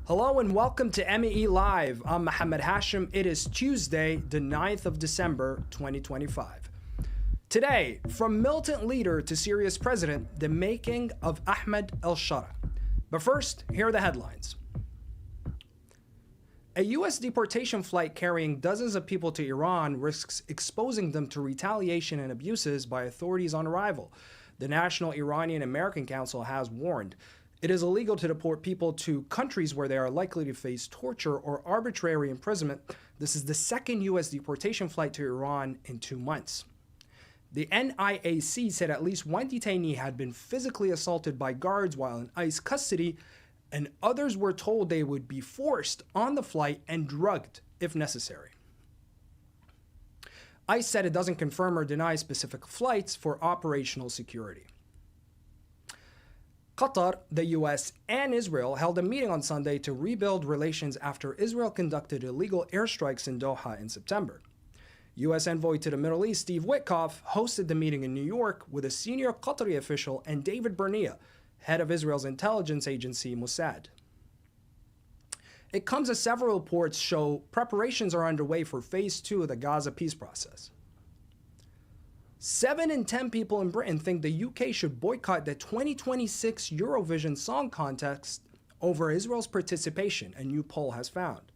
Hello and welcome to MEE Live. I'm Mohammed Hashim. It is Tuesday, the 9th of December, 2025. Today, from militant leader to Syria's president, the making of Ahmed al-Sharaa. But first, here are the headlines. A U.S. deportation flight carrying dozens of people to Iran risks exposing them to retaliation and abuses by authorities on arrival. The National Iranian-American Council has warned. It is illegal to deport people to countries where they are likely to face torture or arbitrary imprisonment. This is the second U.S. deportation flight to Iran in 2 months. The NIAC said at least one detainee had been physically assaulted by guards while in ICE custody, and others were told they would be forced on the flight and drugged if necessary. ICE said it doesn't confirm or deny specific flights for operational security. Qatar, the US, and Israel held a meeting on Sunday to rebuild relations after Israel conducted illegal airstrikes in Doha in September. U.S. envoy to the Middle East, Steve Witkoff, hosted the meeting in New York with a senior Qatari official and David Bernia, head of Israel's intelligence agency Mossad. It comes as several reports show preparations are underway for Phase 2 of the Gaza peace process. 7 in 10 people in Britain think the UK should boycott the 2026 Eurovision Song Contest over Israel's participation, a new poll has found.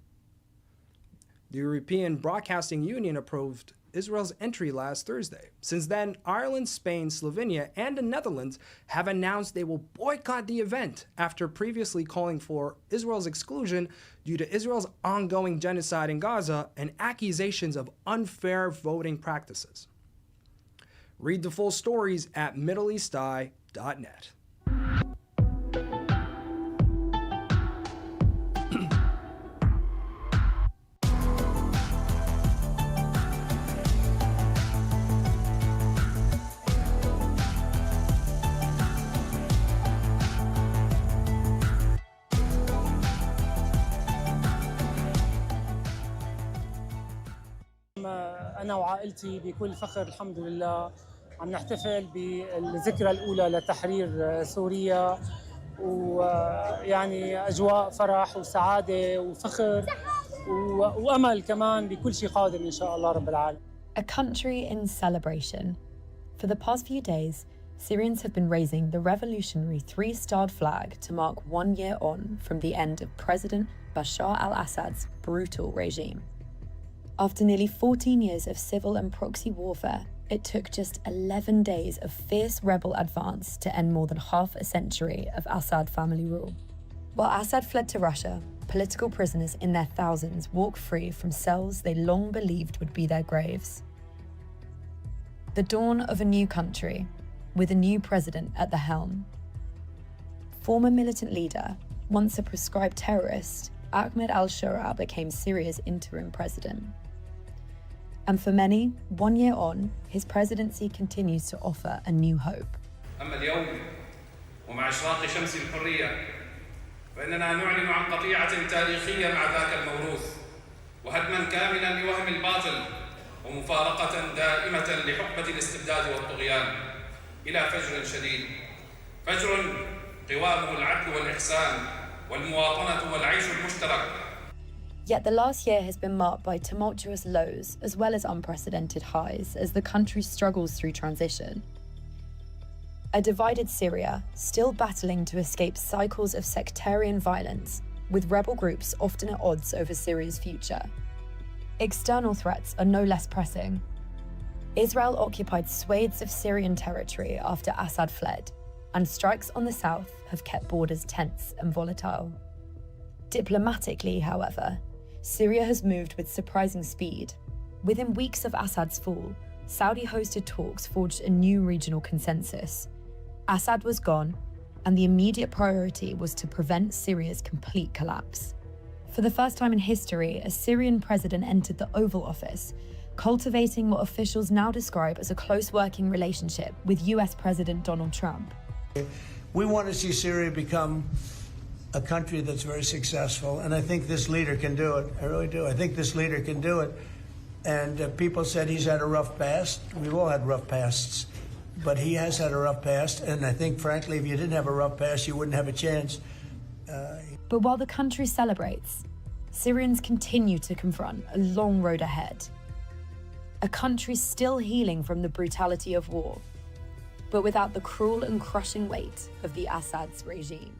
The European Broadcasting Union approved Israel's entry last Thursday. Since then, Ireland, Spain, Slovenia, and the Netherlands have announced they will boycott the event after previously calling for Israel's exclusion due to Israel's ongoing genocide in Gaza and accusations of unfair voting practices. Read the full stories at middleeasteye.net. أنا وعائلتي بكل فخر الحمد لله عم نحتفل بالذكرى الأولى لتحرير سوريا، ويعني أجواء فرح وسعادة وفخر وأمل كمان بكل شيء قادم إن شاء الله رب العالمين. A country in celebration. For the past few days, Syrians have been raising the revolutionary 3-starred flag to mark 1 year on from the end of President Bashar al-Assad's brutal regime. After nearly 14 years of civil and proxy warfare, it took just 11 days of fierce rebel advance to end more than half a century of Assad family rule. While Assad fled to Russia, political prisoners in their thousands walked free from cells they long believed would be their graves. The dawn of a new country, with a new president at the helm. Former militant leader, once a proscribed terrorist, Ahmed al-Sharaa became Syria's interim president. And for many, 1 year on, his presidency continues to offer a new hope. أما اليوم ومع إشراق شمس الحرية فإننا نعلن عن قطيعة تاريخية مع ذاك الموروث وهدما كاملا لوهم الباطل ومفارقة دائمة لحقبة الاستبداد والطغيان إلى فجر شديد، فجر قوامه العدل والإحسان والمواطنة والعيش المشترك. Yet the last year has been marked by tumultuous lows as well as unprecedented highs as the country struggles through transition. A divided Syria, still battling to escape cycles of sectarian violence, with rebel groups often at odds over Syria's future. External threats are no less pressing. Israel occupied swathes of Syrian territory after Assad fled, and strikes on the south have kept borders tense and volatile. Diplomatically, however, Syria has moved with surprising speed. Within weeks of Assad's fall, Saudi-hosted talks forged a new regional consensus. Assad was gone, and the immediate priority was to prevent Syria's complete collapse. For the first time in history, a Syrian president entered the Oval Office, cultivating what officials now describe as a close working relationship with US President Donald Trump. We want to see Syria become a country that's very successful, and I think this leader can do it. I really do. I think this leader can do it. And people said he's had a rough past. We've all had rough pasts. but he has had a rough past, and I think, frankly, if you didn't have a rough past, you wouldn't have a chance. But while the country celebrates, Syrians continue to confront a long road ahead. A country still healing from the brutality of war, but without the cruel and crushing weight of the Assad's regime.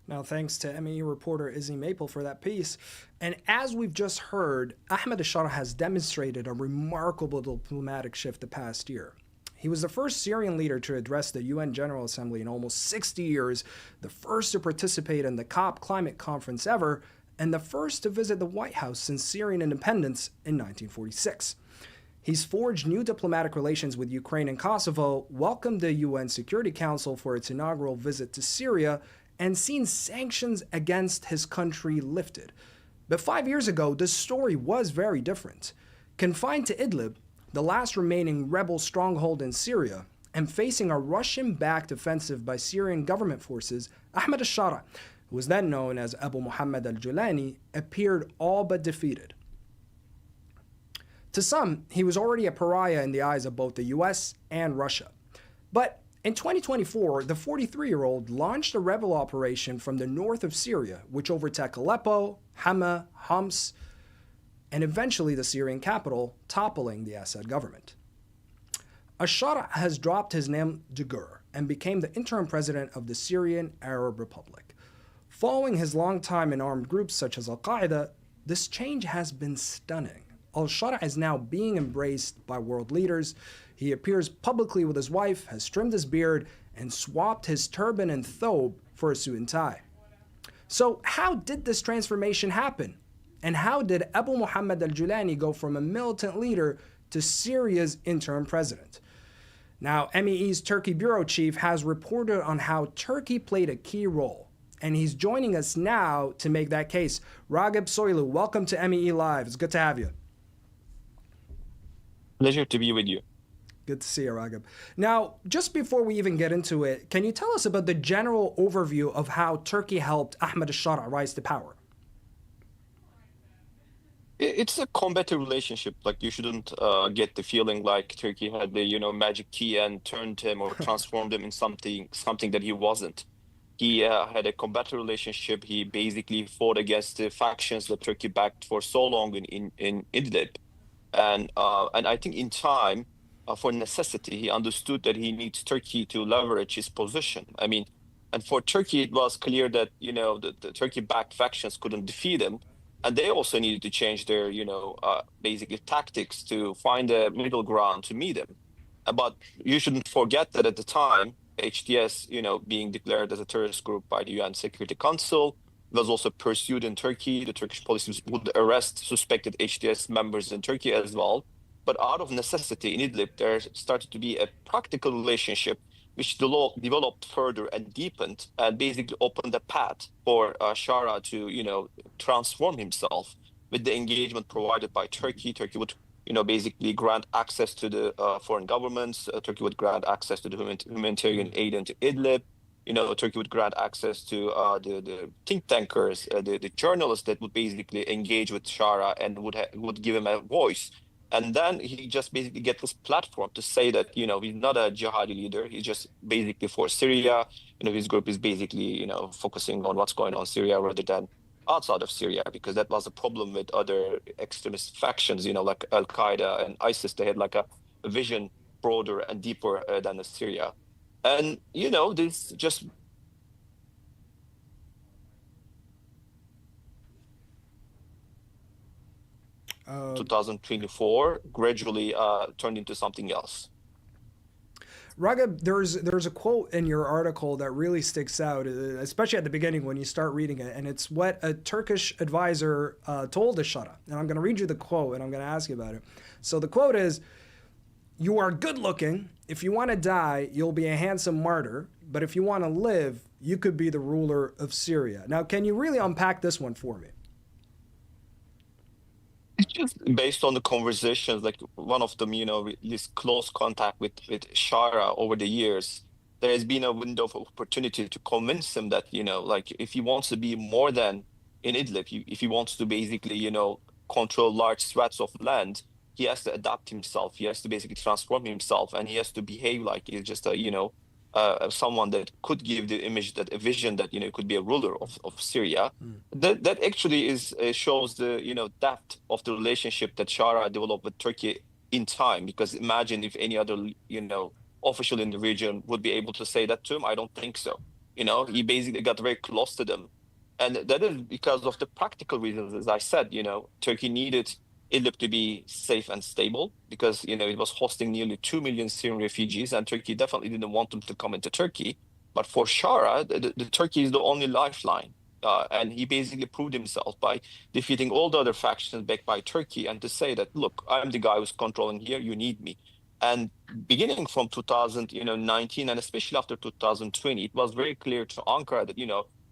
Now, thanks to MEE reporter Izzy Maple for that piece. And as we've just heard, Ahmed al-Sharaa has demonstrated a remarkable diplomatic shift the past year. He was the first Syrian leader to address the UN General Assembly in almost 60 years, the first to participate in the COP climate conference ever, and the first to visit the White House since Syrian independence in 1946. He's forged new diplomatic relations with Ukraine and Kosovo, welcomed the UN Security Council for its inaugural visit to Syria, and seen sanctions against his country lifted. But 5 years ago, the story was very different. Confined to Idlib, the last remaining rebel stronghold in Syria, and facing a Russian-backed offensive by Syrian government forces, Ahmed al-Sharaa, who was then known as Abu Muhammad al-Julani, appeared all but defeated. To some, he was already a pariah in the eyes of both the US and Russia. But in 2024, the 43-year-old launched a rebel operation from the north of Syria, which overtook Aleppo, Hama, Homs, and eventually the Syrian capital, toppling the Assad government. Al-Sharaa has dropped his name de Gur and became the interim president of the Syrian Arab Republic. Following his long time in armed groups such as Al-Qaeda, this change has been stunning. Al-Sharaa is now being embraced by world leaders. He appears publicly with his wife, has trimmed his beard, and swapped his turban and thobe for a suit and tie. So how did this transformation happen? And how did Abu Muhammad al-Julani go from a militant leader to Syria's interim president? Now, MEE's Turkey bureau chief has reported on how Turkey played a key role, and he's joining us now to make that case. Ragip Soylu, welcome to MEE Live. It's good to have you. Pleasure to be with you. Good to see you, Ragip. Now, just before we even get into it, can you tell us about the general overview of how Turkey helped Ahmed al-Sharaa rise to power? It's a combative relationship. Like, you shouldn't get the feeling like Turkey had the magic key and turned him or transformed him in something that he wasn't. He had a combative relationship. He basically fought against the factions that Turkey backed for so long in Idlib, and I think in time, for necessity, he understood that he needs Turkey to leverage his position. I mean, and for Turkey, it was clear that the Turkey-backed factions couldn't defeat him. And they also needed to change their, basically tactics to find a middle ground to meet him. But you shouldn't forget that at the time, HTS, being declared as a terrorist group by the UN Security Council, was also pursued in Turkey. The Turkish police would arrest suspected HTS members in Turkey as well. But out of necessity in Idlib, there started to be a practical relationship which developed further and deepened and basically opened the path for Sharaa to, transform himself with the engagement provided by Turkey. Turkey would, basically grant access to the foreign governments. Turkey would grant access to the humanitarian aid into Idlib. Turkey would grant access to the think tankers, the journalists that would basically engage with Sharaa and would give him a voice. And then he just basically gets this platform to say that, he's not a jihadi leader. He's just basically for Syria. His group is basically, focusing on what's going on in Syria rather than outside of Syria, because that was a problem with other extremist factions, like Al-Qaeda and ISIS. They had like a vision broader and deeper than Syria. And, this just... Uh, 2024 gradually turned into something else. Ragip, there's a quote in your article that really sticks out, especially at the beginning when you start reading it, and it's what a Turkish advisor told al-Sharaa. And I'm going to read you the quote, and I'm going to ask you about it. So the quote is, "You are good looking. If you want to die, you'll be a handsome martyr. But if you want to live, you could be the ruler of Syria." Now, can you really unpack this one for me? It's just based on the conversations, like one of them, this close contact with Sharaa over the years. There has been a window of opportunity to convince him that, like if he wants to be more than in Idlib, if he wants to basically, control large swaths of land, he has to adapt himself. He has to basically transform himself, and he has to behave like he's just a someone that could give the image, that a vision that could be a ruler of Syria. That actually shows the depth of the relationship that Sharaa developed with Turkey in time. Because imagine if any other official in the region would be able to say that to him. I don't think so. He basically got very close to them, and that is because of the practical reasons. As I said, Turkey needed Idlib to be safe and stable because it was hosting nearly 2 million Syrian refugees, and Turkey definitely didn't want them to come into Turkey. But for Sharaa, the Turkey is the only lifeline, and he basically proved himself by defeating all the other factions backed by Turkey, and to say that, look, I'm the guy who's controlling here. You need me. And beginning from 2019, and especially after 2020, it was very clear to Ankara that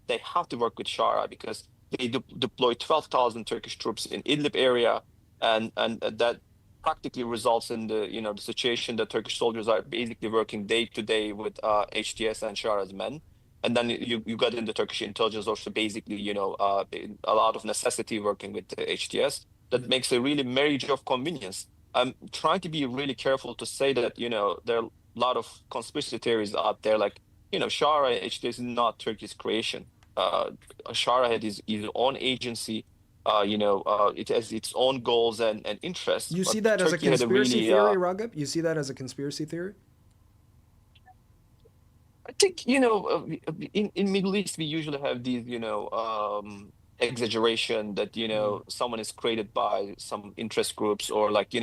they have to work with Sharaa because they deployed 12,000 Turkish troops in Idlib area. And that practically results in the situation that Turkish soldiers are basically working day to day with HTS and Shara's men. And then you got in the Turkish intelligence also basically, a lot of necessity working with the HTS. That makes a really marriage of convenience. I'm trying to be really careful to say that, there are a lot of conspiracy theories out there, like, Sharaa HTS is not Turkey's creation. Sharaa had his own agency. It has its own goals and interests. You see that as a conspiracy theory, Ragip? You see that as a conspiracy theory? I think, in Middle East, we usually have these, exaggeration that, someone is created by some interest groups, or like,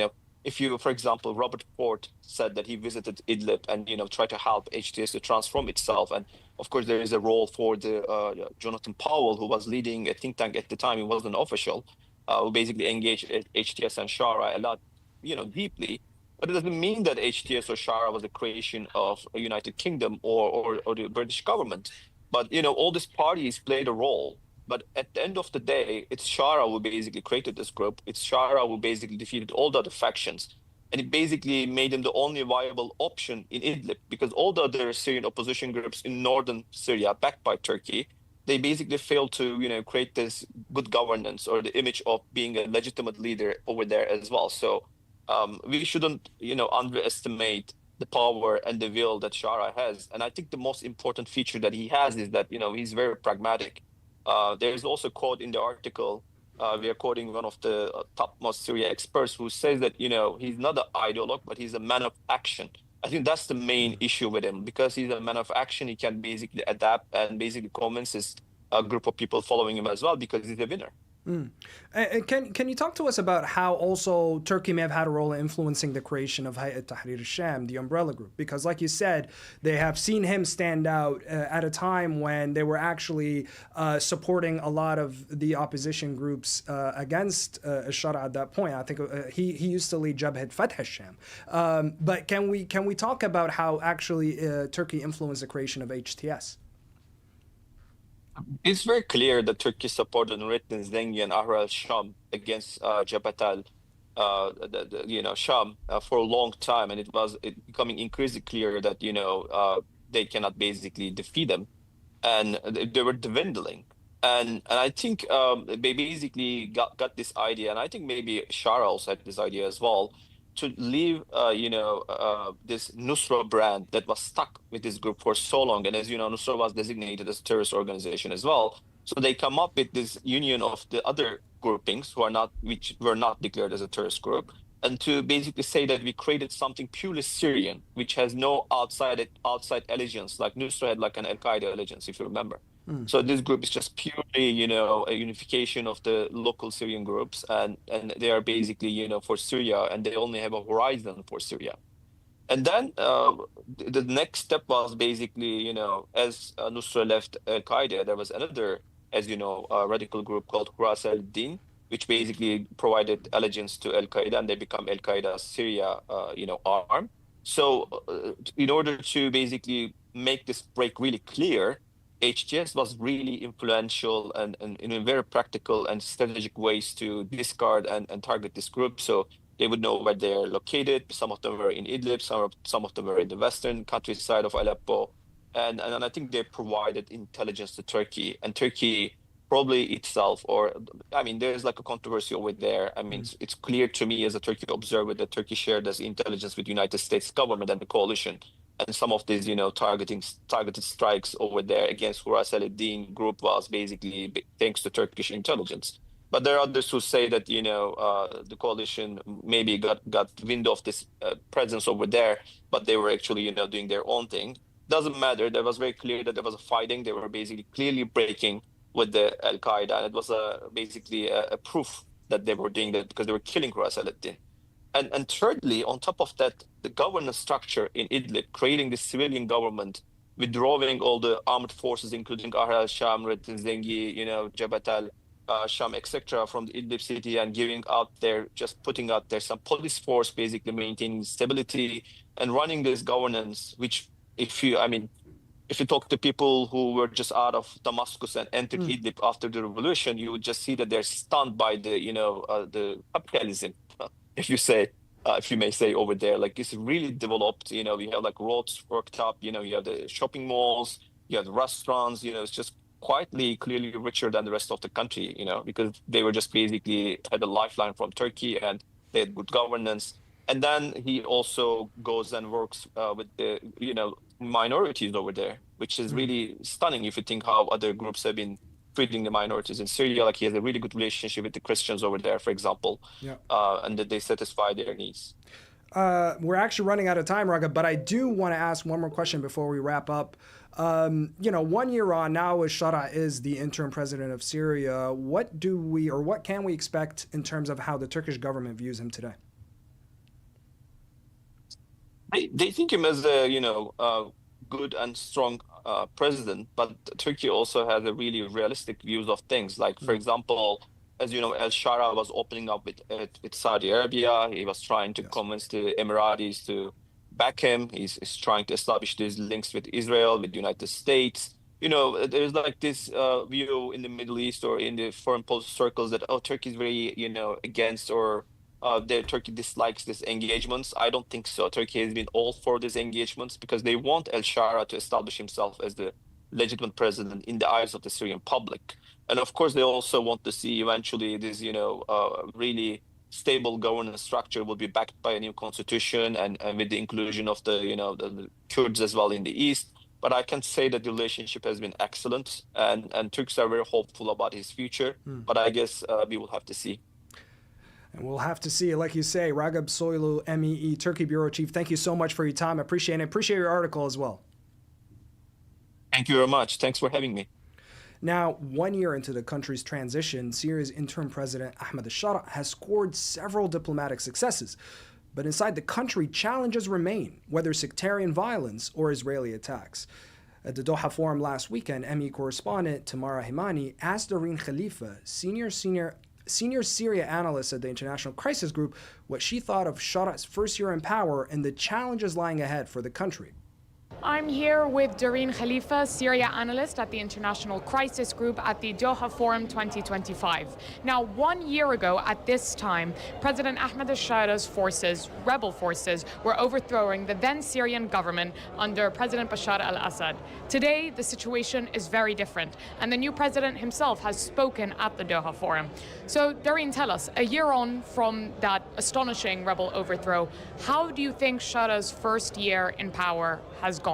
if you, for example, Robert Ford said that he visited Idlib and, tried to help HTS to transform itself. And of course, there is a role for the Jonathan Powell, who was leading a think tank at the time. He wasn't official, who basically engaged HTS and Sharaa a lot, deeply. But it doesn't mean that HTS or Sharaa was a creation of a United Kingdom or the British government. But, all these parties played a role. But at the end of the day, it's Sharaa who basically created this group. It's Sharaa who basically defeated all the other factions. And it basically made them the only viable option in Idlib, because all the other Syrian opposition groups in northern Syria, backed by Turkey, they basically failed to, create this good governance or the image of being a legitimate leader over there as well. So we shouldn't, underestimate the power and the will that Sharaa has. And I think the most important feature that he has is that, he's very pragmatic. There's also a quote in the article. We are quoting one of the topmost Syria experts who says that, he's not an ideologue, but he's a man of action. I think that's the main issue with him. Because he's a man of action, he can basically adapt and basically convince a group of people following him as well, because he's a winner. Can you talk to us about how also Turkey may have had a role in influencing the creation of Hayat Tahrir al-Sham, the umbrella group? Because like you said, they have seen him stand out at a time when they were actually supporting a lot of the opposition groups against al-Sharaa at that point. I think he used to lead Jabhat Fath al-Sham. But can we talk about how actually Turkey influenced the creation of HTS? It's very clear that Turkey supported Nurettin Zengi and Ahrar al-Sham against Jabhat al-Sham for a long time, and it becoming increasingly clear that they cannot basically defeat them, and they were dwindling. And I think they basically got this idea, and I think maybe Sharaa also had this idea as well, to leave this Nusra brand that was stuck with this group for so long. And as you know, Nusra was designated as a terrorist organization as well. So they come up with this union of the other groupings which were not declared as a terrorist group, and to basically say that we created something purely Syrian, which has no outside allegiance, like Nusra had like an Al-Qaeda allegiance, if you remember. So this group is just purely, a unification of the local Syrian groups, and they are basically, for Syria, and they only have a horizon for Syria. And then the next step was basically, as Nusra left Al-Qaeda, there was another, as you know, radical group called Huras al-Din, which basically provided allegiance to Al-Qaeda, and they become Al-Qaeda Syria, arm. So in order to basically make this break really clear, HTS was really influential and in very practical and strategic ways to discard and target this group. So they would know where they're located. Some of them were in Idlib, some of them were in the western countryside of Aleppo. And I think they provided intelligence to Turkey. And Turkey probably itself, there's like a controversy over there. It's clear to me as a Turkey observer that Turkey shared this intelligence with the United States government and the coalition. And some of these, targeted strikes over there against Ras al-Din group was basically thanks to Turkish intelligence. But there are others who say that, the coalition maybe got wind of this presence over there, but they were actually, doing their own thing. Doesn't matter. There was very clear that there was a fighting. They were basically clearly breaking with the Al-Qaeda. And it was basically a proof that they were doing that because they were killing Ras al-Din. And thirdly, on top of that, the governance structure in Idlib, creating the civilian government, withdrawing all the armed forces, including Ahrar al-Sham, Zengi, Jabhat al-Sham, etc., from the Idlib city, and putting out there some police force, basically maintaining stability and running this governance, which if you talk to people who were just out of Damascus and entered Idlib after the revolution, you would just see that they're stunned by the capitalism, if you may say over there. Like, it's really developed. We have like roads worked up. You have the shopping malls, you have the restaurants. It's just clearly richer than the rest of the country. Because they were just basically had a lifeline from Turkey and they had good governance. And then he also goes and works with the minorities over there, which is really stunning if you think how other groups have been treating the minorities in Syria. Like, he has a really good relationship with the Christians over there, for example, and that they satisfy their needs. We're actually running out of time, Ragip, but I do want to ask one more question before we wrap up. 1 year on now, al-Sharaa is the interim president of Syria. What can we expect in terms of how the Turkish government views him today? They think him as a good and strong president, but Turkey also has a really realistic views of things. Like, for example, as you know, al-Sharaa was opening up with Saudi Arabia. He was trying to convince the Emiratis to back him. He's trying to establish these links with Israel, with the United States. There's like this view in the Middle East or in the foreign policy circles that, Turkey is very, against or Turkey dislikes these engagements. I don't think so. Turkey has been all for these engagements because they want al-Sharaa to establish himself as the legitimate president in the eyes of the Syrian public. And of course, they also want to see eventually this, really stable governance structure will be backed by a new constitution and with the inclusion of the Kurds as well in the East. But I can say that the relationship has been excellent and Turks are very hopeful about his future. But I guess we will have to see. And we'll have to see. Like you say, Ragip Soylu, MEE, Turkey Bureau Chief, thank you so much for your time. I appreciate it. Appreciate your article as well. Thank you very much. Thanks for having me. Now, 1 year into the country's transition, Syria's interim president, Ahmed al-Sharaa, has scored several diplomatic successes. But inside the country, challenges remain, whether sectarian violence or Israeli attacks. At the Doha Forum last weekend, MEE correspondent Tamara Himani asked Dareen Khalifa, senior Syria analyst at the International Crisis Group, what she thought of Sharaa's first year in power and the challenges lying ahead for the country. I'm here with Dareen Khalifa, Syria analyst at the International Crisis Group at the Doha Forum 2025. Now, 1 year ago at this time, President Ahmed al-Shara's forces, rebel forces, were overthrowing the then Syrian government under President Bashar al-Assad. Today, the situation is very different, and the new president himself has spoken at the Doha Forum. So, Dareen, tell us, a year on from that astonishing rebel overthrow, how do you think Sharaa's first year in power has gone?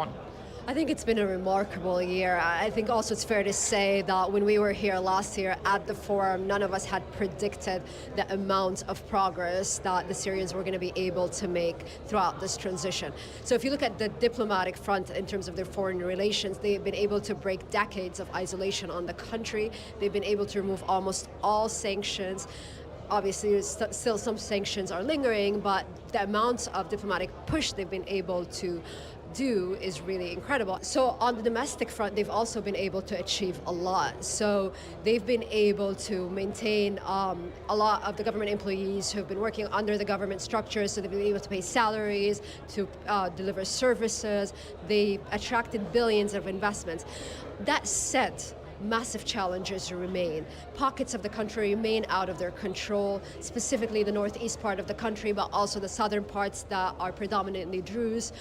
I think it's been a remarkable year. I think also it's fair to say that when we were here last year at the forum, none of us had predicted the amount of progress that the Syrians were going to be able to make throughout this transition. So if you look at the diplomatic front in terms of their foreign relations, they've been able to break decades of isolation on the country. They've been able to remove almost all sanctions. Obviously, still some sanctions are lingering, but the amount of diplomatic push they've been able to do is really incredible. So on the domestic front, they've also been able to achieve a lot. So they've been able to maintain a lot of the government employees who have been working under the government structures. So they've been able to pay salaries, to deliver services. They attracted billions of investments. That said, massive challenges remain. Pockets of the country remain out of their control, specifically the northeast part of the country, but also the southern parts that are predominantly Druze.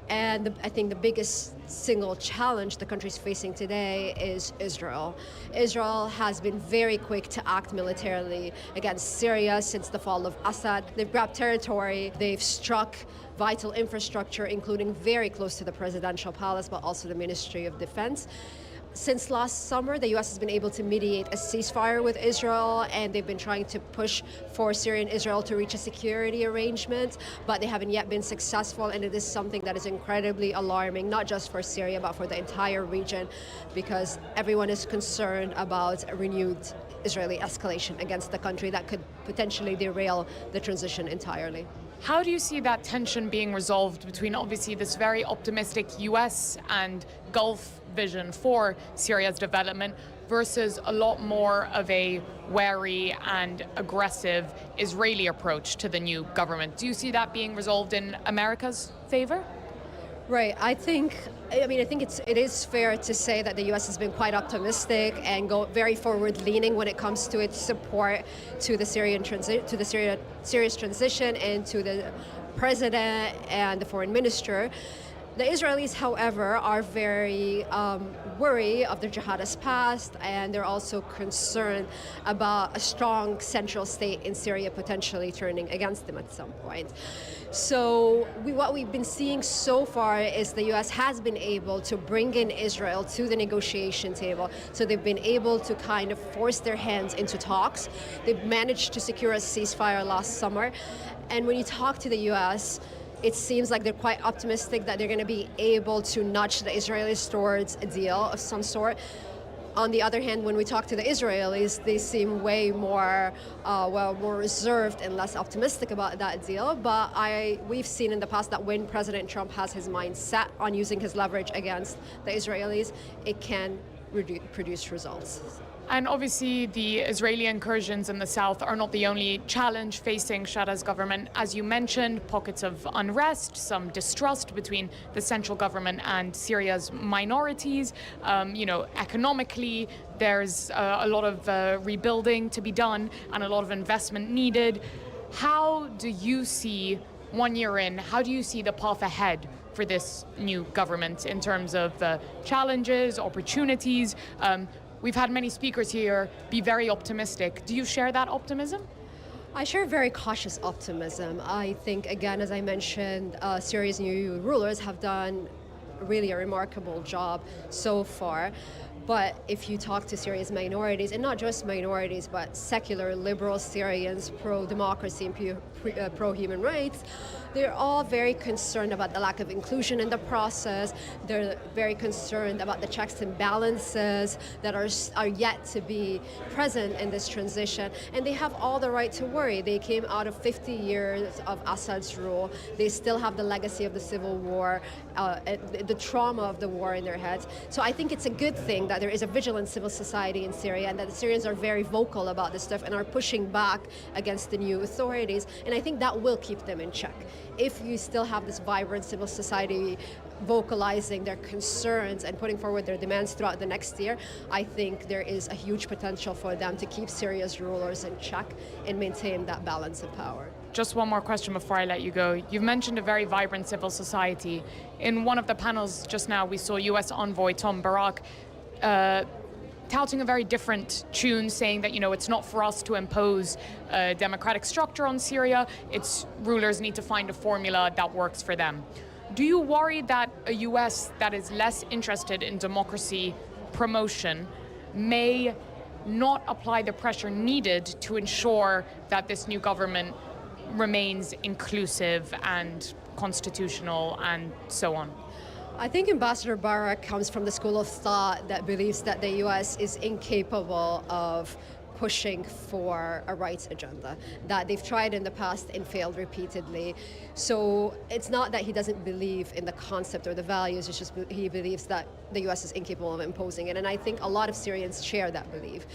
And I think the biggest single challenge the country is facing today is Israel. Israel has been very quick to act militarily against Syria since the fall of Assad. They've grabbed territory, they've struck vital infrastructure, including very close to the presidential palace, but also the Ministry of Defense. Since last summer, the U.S. has been able to mediate a ceasefire with Israel, and they've been trying to push for Syria and Israel to reach a security arrangement, but they haven't yet been successful, and it is something that is incredibly alarming, not just for Syria, but for the entire region, because everyone is concerned about a renewed Israeli escalation against the country that could potentially derail the transition entirely. How do you see that tension being resolved between obviously this very optimistic US and Gulf vision for Syria's development versus a lot more of a wary and aggressive Israeli approach to the new government? Do you see that being resolved in America's favor? Right. I think it is fair to say that the U.S. has been quite optimistic and very forward-leaning when it comes to its support to the Syria's transition and to the president and the foreign minister. The Israelis, however, are very worried of their jihadist past, and they're also concerned about a strong central state in Syria potentially turning against them at some point. So what we've been seeing so far is the U.S. has been able to bring in Israel to the negotiation table. So they've been able to kind of force their hands into talks. They've managed to secure a ceasefire last summer. And when you talk to the U.S., it seems like they're quite optimistic that they're going to be able to nudge the Israelis towards a deal of some sort. On the other hand, when we talk to the Israelis, they seem way more, more reserved and less optimistic about that deal. But we've seen in the past that when President Trump has his mind set on using his leverage against the Israelis, it can produce results. And obviously the Israeli incursions in the south are not the only challenge facing Shara's government. As you mentioned, pockets of unrest, some distrust between the central government and Syria's minorities. Economically, there's a lot of rebuilding to be done and a lot of investment needed. How do you see, 1 year in, how do you see the path ahead for this new government in terms of challenges, opportunities? We've had many speakers here be very optimistic. Do you share that optimism? I share very cautious optimism. I think, again, as I mentioned, Syria's new rulers have done really a remarkable job so far. But if you talk to Syria's minorities, and not just minorities, but secular liberal Syrians, pro-democracy and pro-human rights, they're all very concerned about the lack of inclusion in the process. They're very concerned about the checks and balances that are yet to be present in this transition. And they have all the right to worry. They came out of 50 years of Assad's rule. They still have the legacy of the civil war, the trauma of the war in their heads. So I think it's a good thing that there is a vigilant civil society in Syria and that the Syrians are very vocal about this stuff and are pushing back against the new authorities. And I think that will keep them in check. If you still have this vibrant civil society vocalizing their concerns and putting forward their demands throughout the next year, I think there is a huge potential for them to keep Syria's rulers in check and maintain that balance of power. Just one more question before I let you go. You've mentioned a very vibrant civil society. In one of the panels just now, we saw U.S. envoy Tom Barak touting a very different tune, saying that, it's not for us to impose a democratic structure on Syria. Its rulers need to find a formula that works for them. Do you worry that a U.S. that is less interested in democracy promotion may not apply the pressure needed to ensure that this new government remains inclusive and constitutional and so on? I think Ambassador Barak comes from the school of thought that believes that the U.S. is incapable of pushing for a rights agenda, that they've tried in the past and failed repeatedly. So it's not that he doesn't believe in the concept or the values, it's just he believes that the U.S. is incapable of imposing it. And I think a lot of Syrians share that belief.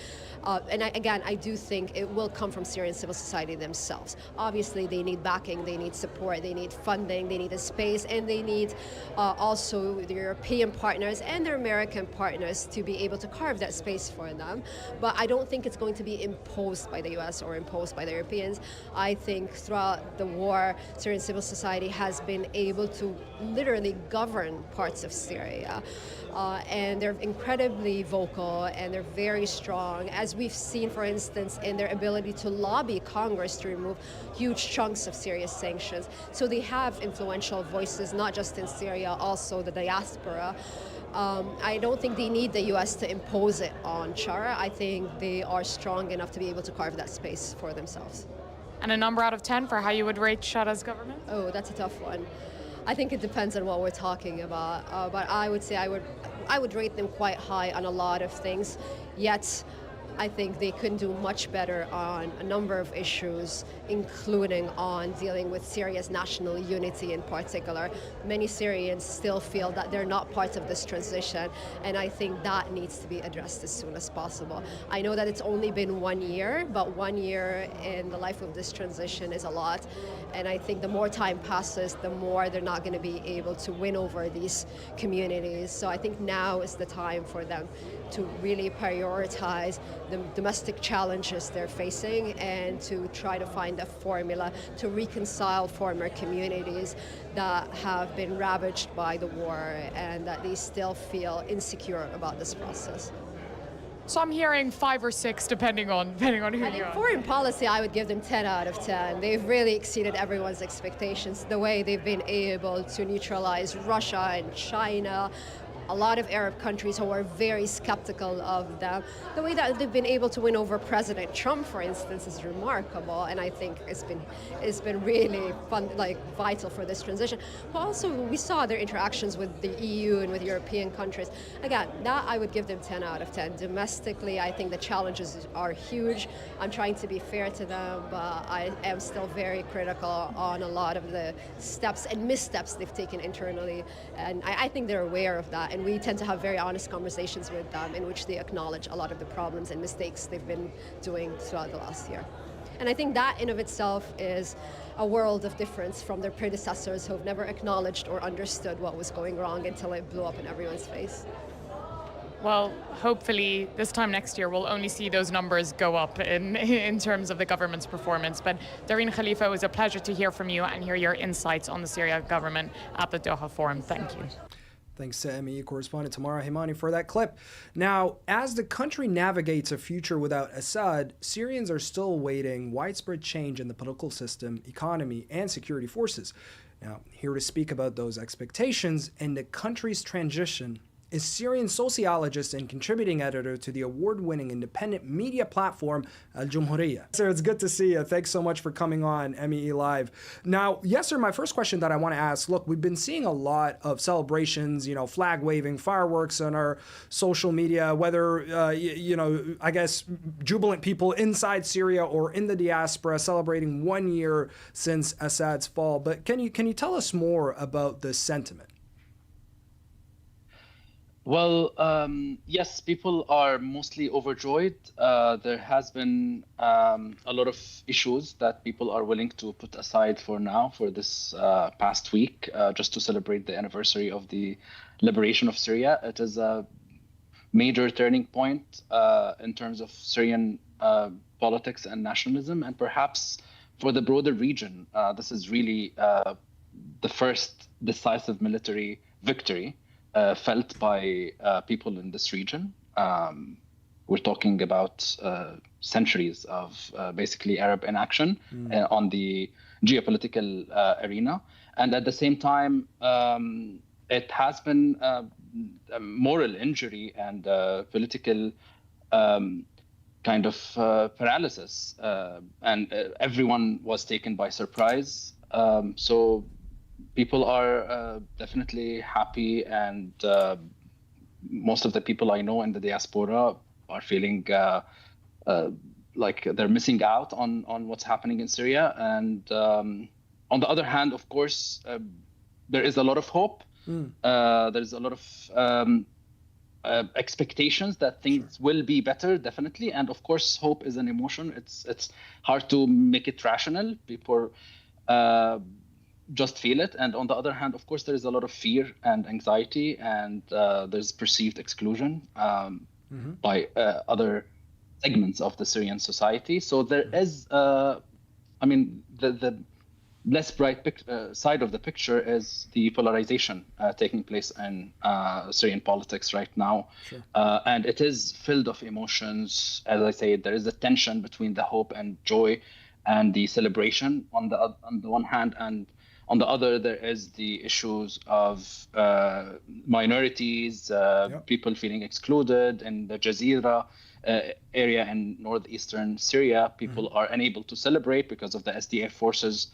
I do think it will come from Syrian civil society themselves. Obviously, they need backing, they need support, they need funding, they need a space, and they need also the European partners and their American partners to be able to carve that space for them. But I don't think it's going to be imposed by the U.S. or imposed by the Europeans. I think throughout the war, Syrian civil society has been able to literally govern parts of Syria. And they're incredibly vocal and they're very strong, as we've seen, for instance, in their ability to lobby Congress to remove huge chunks of Syria's sanctions. So they have influential voices, not just in Syria, also the diaspora. I don't think they need the U.S. to impose it on Sharaa. I think they are strong enough to be able to carve that space for themselves. And a number out of 10 for how you would rate Sharaa's government? Oh, that's a tough one. I think it depends on what we're talking about, but I would say I would rate them quite high on a lot of things, yet I think they could do much better on a number of issues, including on dealing with Syria's national unity in particular. Many Syrians still feel that they're not part of this transition, and I think that needs to be addressed as soon as possible. I know that it's only been 1 year, but 1 year in the life of this transition is a lot, and I think the more time passes, the more they're not going to be able to win over these communities. So I think now is the time for them to really prioritize the domestic challenges they're facing and to try to find a formula to reconcile former communities that have been ravaged by the war and that they still feel insecure about this process. So I'm hearing 5 or 6, depending on who you are. Foreign policy, I would give them 10 out of 10. They've really exceeded everyone's expectations. The way they've been able to neutralize Russia and China, a lot of Arab countries who are very skeptical of them. The way that they've been able to win over President Trump, for instance, is remarkable, and I think it's been really fun, like vital for this transition. But also, we saw their interactions with the EU and with European countries. Again, that I would give them 10 out of 10. Domestically, I think the challenges are huge. I'm trying to be fair to them, but I am still very critical on a lot of the steps and missteps they've taken internally, and I think they're aware of that. And we tend to have very honest conversations with them in which they acknowledge a lot of the problems and mistakes they've been doing throughout the last year. And I think that in of itself is a world of difference from their predecessors who've never acknowledged or understood what was going wrong until it blew up in everyone's face. Well, hopefully this time next year we'll only see those numbers go up in terms of the government's performance. But Dareen Khalifa, it was a pleasure to hear from you and hear your insights on the Syria government at the Doha Forum. Thank you. Thanks to MEE correspondent Tamara Himani for that clip. Now, as the country navigates a future without Assad, Syrians are still awaiting widespread change in the political system, economy, and security forces. Now, here to speak about those expectations and the country's transition is Syrian sociologist and contributing editor to the award-winning independent media platform al-Jumhuriyya. Sir, it's good to see you. Thanks so much for coming on MEE Live. Now, Yasser, my first question that I want to ask, look, we've been seeing a lot of celebrations, flag waving, fireworks on our social media, whether, I guess, jubilant people inside Syria or in the diaspora celebrating 1 year since Assad's fall. But can you tell us more about the sentiment? Well, yes, people are mostly overjoyed. There has been a lot of issues that people are willing to put aside for now, for this past week, just to celebrate the anniversary of the liberation of Syria. It is a major turning point in terms of Syrian politics and nationalism, and perhaps for the broader region. This is really the first decisive military victory felt by people in this region. We're talking about centuries of basically Arab inaction on the geopolitical arena. And at the same time, it has been a moral injury and political kind of paralysis. And everyone was taken by surprise. So people are definitely happy, and most of the people I know in the diaspora are feeling like they're missing out on what's happening in Syria. And on the other hand, of course, there is a lot of hope. There's a lot of expectations that things will be better, definitely. And of course, hope is an emotion. It's hard to make it rational. People just feel it. And on the other hand, of course, there is a lot of fear and anxiety, and there's perceived exclusion by other segments of the Syrian society. So there is, the less bright side of the picture is the polarization taking place in Syrian politics right now. Sure. And it is filled of emotions. As I say, there is a tension between the hope and joy and the celebration on the one hand, and on the other, there is the issues of minorities, people feeling excluded in the Jazeera area in northeastern Syria. People are unable to celebrate because of the SDF forces.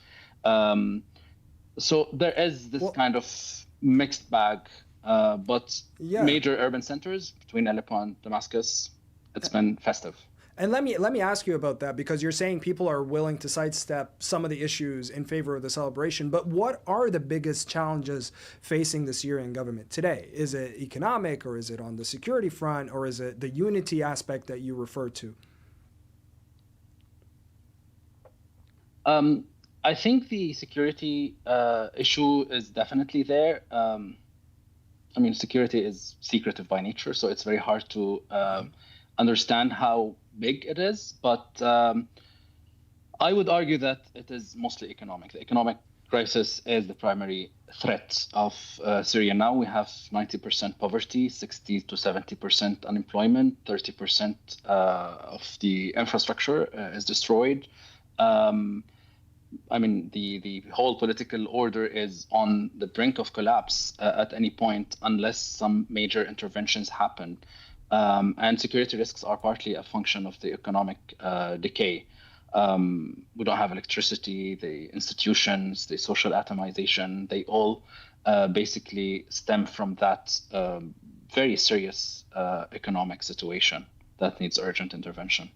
So there is this kind of mixed bag, but major urban centers between Aleppo and Damascus, it's been festive. And let me ask you about that, because you're saying people are willing to sidestep some of the issues in favor of the celebration. But what are the biggest challenges facing the Syrian government today? Is it economic, or is it on the security front, or is it the unity aspect that you refer to? I think the security issue is definitely there. Security is secretive by nature, so it's very hard to understand how big it is. But I would argue that it is mostly economic. The economic crisis is the primary threat of Syria now. We have 90% poverty, 60 to 70% unemployment, 30% of the infrastructure is destroyed. The whole political order is on the brink of collapse at any point unless some major interventions happen. And security risks are partly a function of the economic decay. We don't have electricity, the institutions, the social atomization, they all basically stem from that very serious economic situation that needs urgent intervention.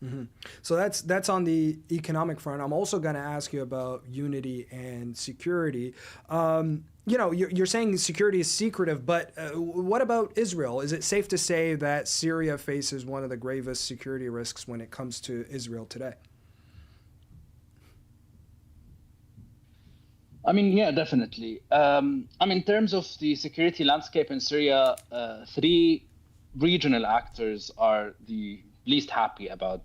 Mm-hmm. So that's on the economic front. I'm also going to ask you about unity and security. You're saying security is secretive, but what about Israel? Is it safe to say that Syria faces one of the gravest security risks when it comes to Israel today? Yeah, definitely. In terms of the security landscape in Syria, three regional actors are the least happy about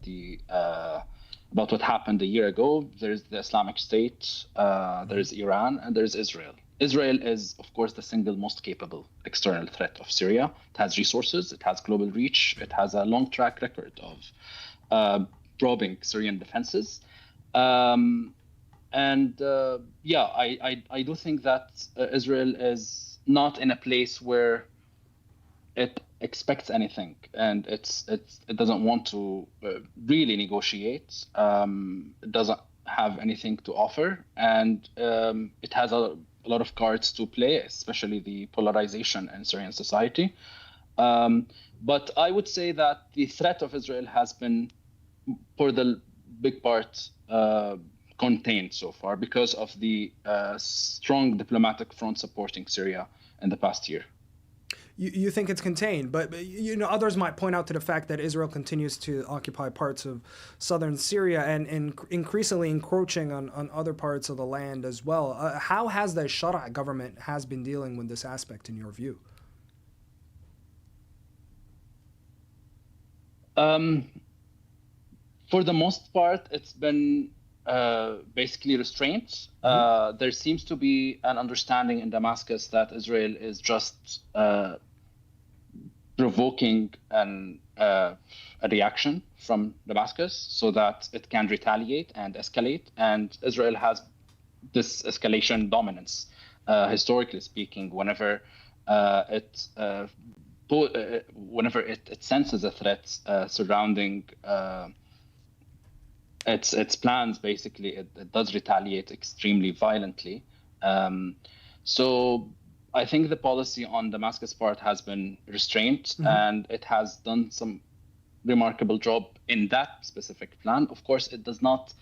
what happened a year ago. There's the Islamic State, there's Iran, and there's Israel. Israel is, of course, the single most capable external threat of Syria. It has resources, it has global reach, it has a long track record of probing Syrian defenses. I do think that Israel is not in a place where it expects anything, and it doesn't want to really negotiate. It doesn't have anything to offer, and it has a lot of cards to play, especially the polarization in Syrian society. But I would say that the threat of Israel has been, for the big part, contained so far because of the strong diplomatic front supporting Syria in the past year. You think it's contained, but others might point out to the fact that Israel continues to occupy parts of southern Syria and increasingly encroaching on other parts of the land as well. How has the al-Sharaa government has been dealing with this aspect in your view? For the most part, it's been basically restraint. There seems to be an understanding in Damascus that Israel is just provoking a reaction from Damascus so that it can retaliate and escalate. And Israel has this escalation dominance, historically speaking, whenever it senses a threat surrounding its plans. Basically, it does retaliate extremely violently. So I think the policy on Damascus' part has been restraint, and it has done some remarkable job in that specific plan. Of course, it does not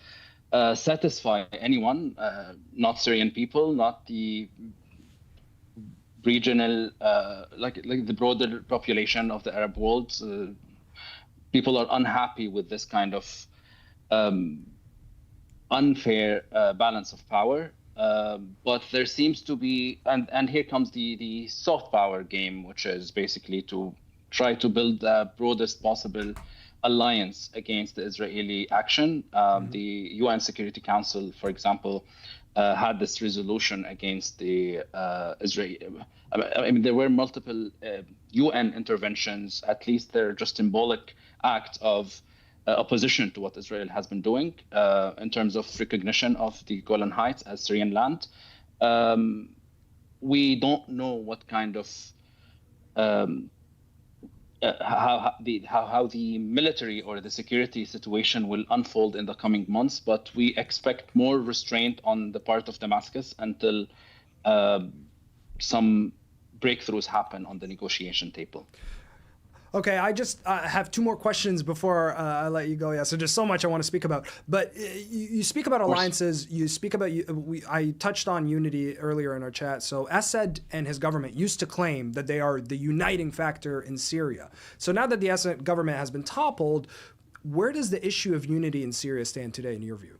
satisfy anyone, not Syrian people, not the regional, like the broader population of the Arab world. People are unhappy with this kind of unfair balance of power. But there seems to be, and here comes the soft power game, which is basically to try to build the broadest possible alliance against the Israeli action. The UN Security Council, for example, had this resolution against the Israeli. I mean, there were multiple UN interventions. At least they're just symbolic act of opposition to what Israel has been doing in terms of recognition of the Golan Heights as Syrian land. We don't know what kind of how the military or the security situation will unfold in the coming months, but we expect more restraint on the part of Damascus until some breakthroughs happen on the negotiation table. Okay, I just have two more questions before I let you go. Yeah, so there's so much I want to speak about. But you speak about alliances. You speak about I touched on unity earlier in our chat. So Assad and his government used to claim that they are the uniting factor in Syria. So now that the Assad government has been toppled, where does the issue of unity in Syria stand today, in your view?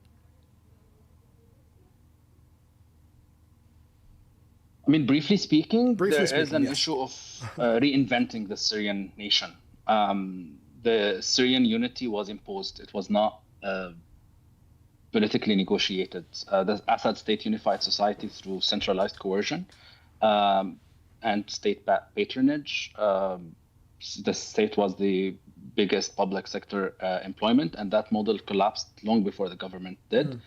I mean, briefly speaking, there is an issue of reinventing the Syrian nation. The Syrian unity was imposed. It was not politically negotiated. The Assad state unified society through centralized coercion and state patronage. The state was the biggest public sector employment, and that model collapsed long before the government did.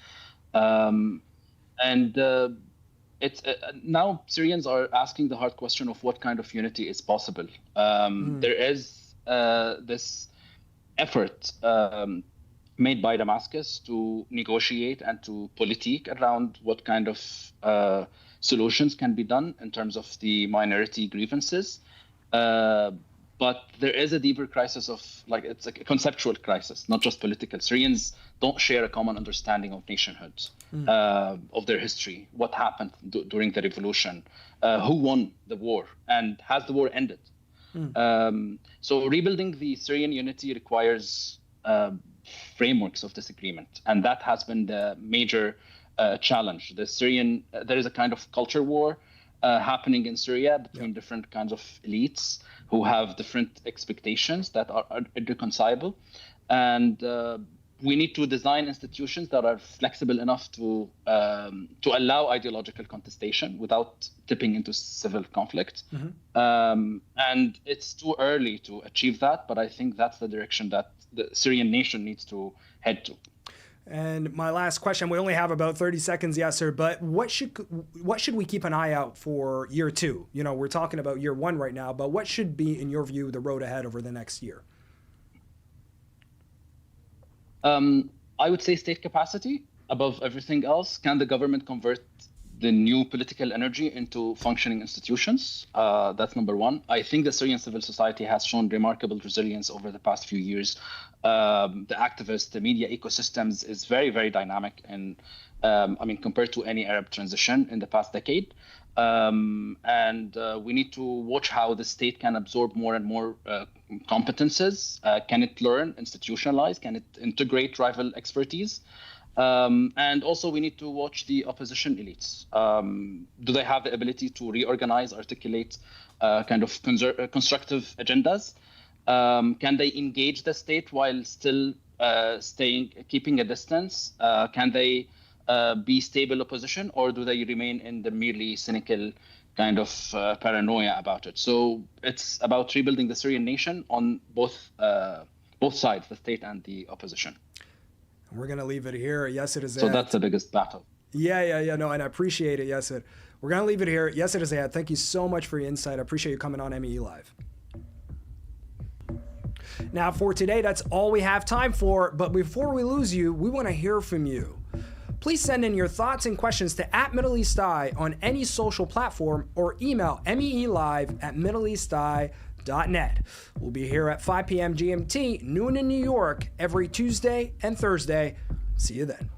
It's now Syrians are asking the hard question of what kind of unity is possible. There is this effort made by Damascus to negotiate and to politique around what kind of solutions can be done in terms of the minority grievances. But there is a deeper crisis of, like, it's a conceptual crisis, not just political. Syrians don't share a common understanding of nationhood, of their history, what happened during the revolution, who won the war, and has the war ended? So rebuilding the Syrian unity requires frameworks of disagreement, and that has been the major challenge. There is a kind of culture war happening in Syria between different kinds of elites who have different expectations that are irreconcilable. And we need to design institutions that are flexible enough to allow ideological contestation without tipping into civil conflict. And it's too early to achieve that, but I think that's the direction that the Syrian nation needs to head to. And my last question, we only have about 30 seconds, Yasser, but what should we keep an eye out for year two? You know, we're talking about year one right now, but what should be, in your view, the road ahead over the next year? I would say state capacity above everything else. Can the government convert the new political energy into functioning institutions? That's number one. I think the Syrian civil society has shown remarkable resilience over the past few years. The activists, the media ecosystems is very, very dynamic, and compared to any Arab transition in the past decade. And we need to watch how the state can absorb more and more competences. Can it learn, institutionalize? Can it integrate rival expertise? And also we need to watch the opposition elites. Do they have the ability to reorganize, articulate kind of constructive agendas? Can they engage the state while still keeping a distance? Can they be stable opposition, or do they remain in the merely cynical kind of paranoia about it? So it's about rebuilding the Syrian nation on both sides, the state and the opposition. We're going to leave it here. Yasser Al Zayat. So that's the biggest battle. Yeah. No, and I appreciate it, Yasser. We're going to leave it here. Yasser Al Zayat, thank you so much for your insight. I appreciate you coming on MEE Live. Now, for today, that's all we have time for. But before we lose you, we want to hear from you. Please send in your thoughts and questions to @MiddleEastEye on any social platform, or email meelive@middleeasteye.net. We'll be here at 5 p.m. GMT, noon in New York, every Tuesday and Thursday. See you then.